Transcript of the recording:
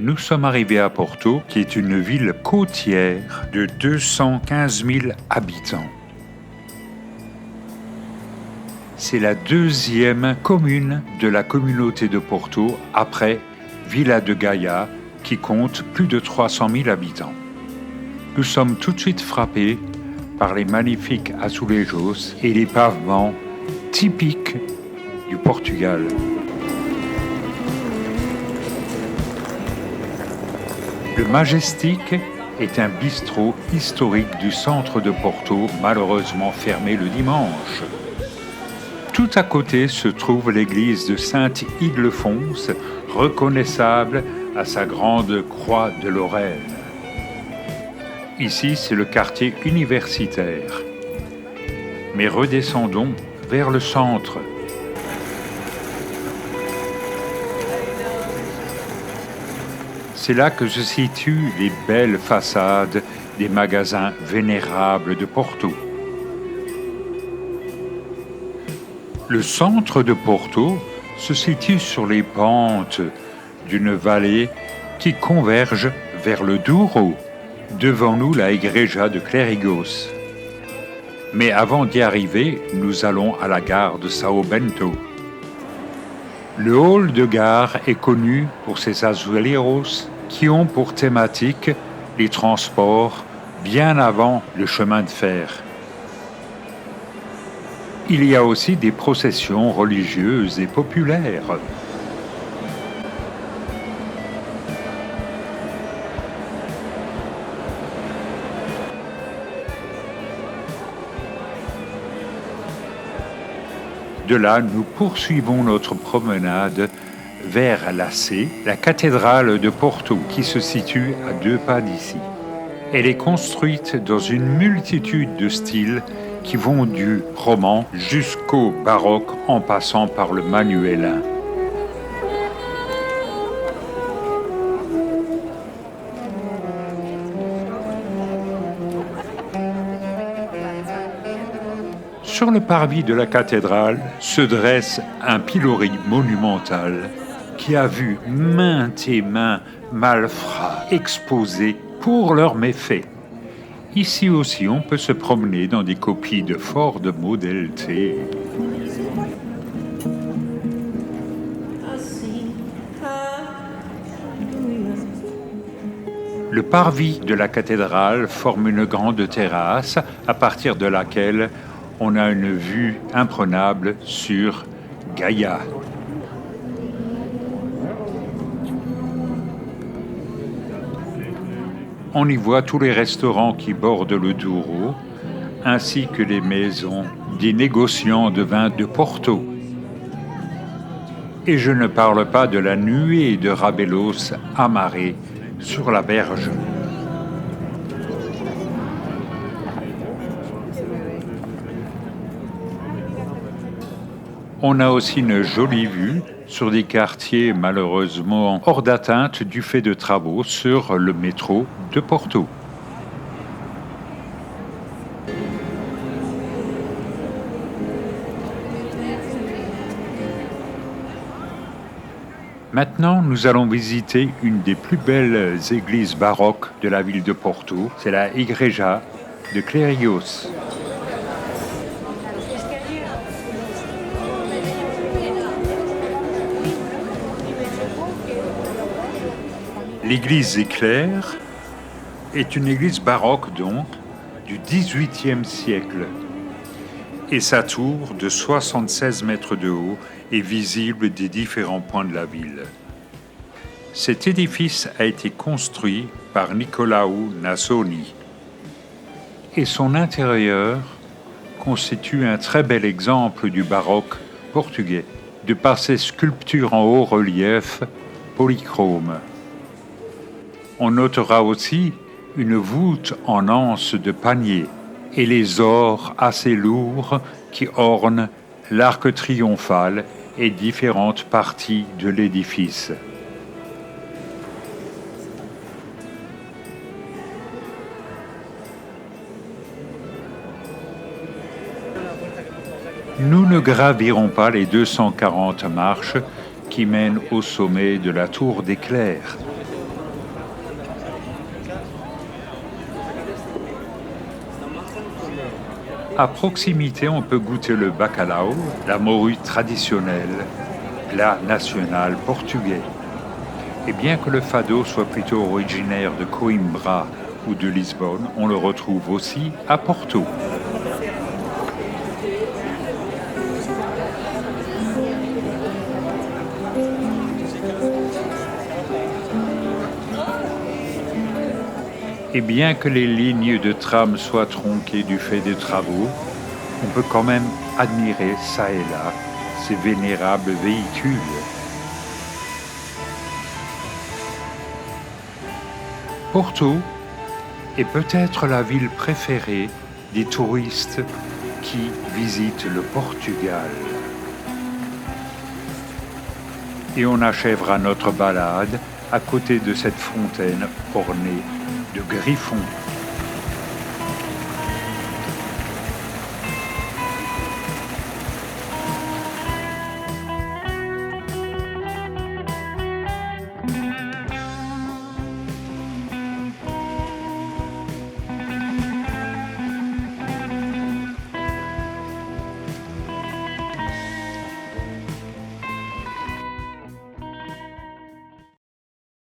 Nous sommes arrivés à Porto, qui est une ville côtière de 215 000 habitants. C'est la deuxième commune de la communauté de Porto après Vila de Gaia, qui compte plus de 300 000 habitants. Nous sommes tout de suite frappés par les magnifiques azulejos et les pavements typiques du Portugal. Le Majestic est un bistrot historique du centre de Porto, malheureusement fermé le dimanche. Tout à côté se trouve l'église de Saint-Ildefonse, reconnaissable à sa grande croix de Lorraine. Ici, c'est le quartier universitaire. Mais redescendons vers le centre. C'est là que se situent les belles façades des magasins vénérables de Porto. Le centre de Porto se situe sur les pentes d'une vallée qui converge vers le Douro. Devant nous, la Igreja de Clérigos. Mais avant d'y arriver, nous allons à la gare de São Bento. Le hall de gare est connu pour ses azuleiros qui ont pour thématique les transports bien avant le chemin de fer. Il y a aussi des processions religieuses et populaires. De là, nous poursuivons notre promenade vers la Sé, la cathédrale de Porto, qui se situe à 2 pas d'ici. Elle est construite dans une multitude de styles qui vont du roman jusqu'au baroque en passant par le manuélin. Sur le parvis de la cathédrale se dresse un pilori monumental qui a vu maintes et maints malfrats exposés pour leurs méfaits. Ici aussi, on peut se promener dans des copies de Ford Model T. Le parvis de la cathédrale forme une grande terrasse à partir de laquelle on a une vue imprenable sur Gaia. On y voit tous les restaurants qui bordent le Douro, ainsi que les maisons des négociants de vin de Porto. Et je ne parle pas de la nuée de rabelos amarrés sur la berge. On a aussi une jolie vue sur des quartiers malheureusement hors d'atteinte du fait de travaux sur le métro de Porto. Maintenant, nous allons visiter une des plus belles églises baroques de la ville de Porto. C'est la Igreja de Clérigos. L'église éclair est une église baroque donc du XVIIIe siècle et sa tour de 76 mètres de haut est visible des différents points de la ville. Cet édifice a été construit par Nicolau Nasoni et son intérieur constitue un très bel exemple du baroque portugais de par ses sculptures en haut relief polychromes. On notera aussi une voûte en anse de panier et les ors assez lourds qui ornent l'arc triomphal et différentes parties de l'édifice. Nous ne gravirons pas les 240 marches qui mènent au sommet de la tour d'éclair. À proximité, on peut goûter le bacalhau, la morue traditionnelle, plat national portugais. Et bien que le fado soit plutôt originaire de Coimbra ou de Lisbonne, on le retrouve aussi à Porto. Et bien que les lignes de tram soient tronquées du fait des travaux, on peut quand même admirer ça et là ces vénérables véhicules. Porto est peut-être la ville préférée des touristes qui visitent le Portugal. Et on achèvera notre balade à côté de cette fontaine ornée de griffons.